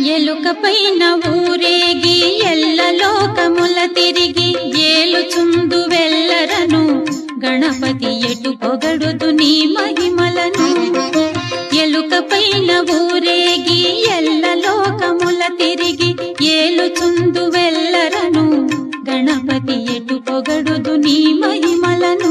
ఎలుకపైన ఊరేగి ఎల్ల లోకముల తిరిగి ఏలుచుందు వెల్లరను గణపతి ఎటు పొగడుదు నీ మహిమలను. ఎలుకపైన ఊరేగి ఎల్ల లోకముల తిరిగి ఏలుచుందు వెల్లరను గణపతి ఎటు పొగడుదు నీ మహిమలను.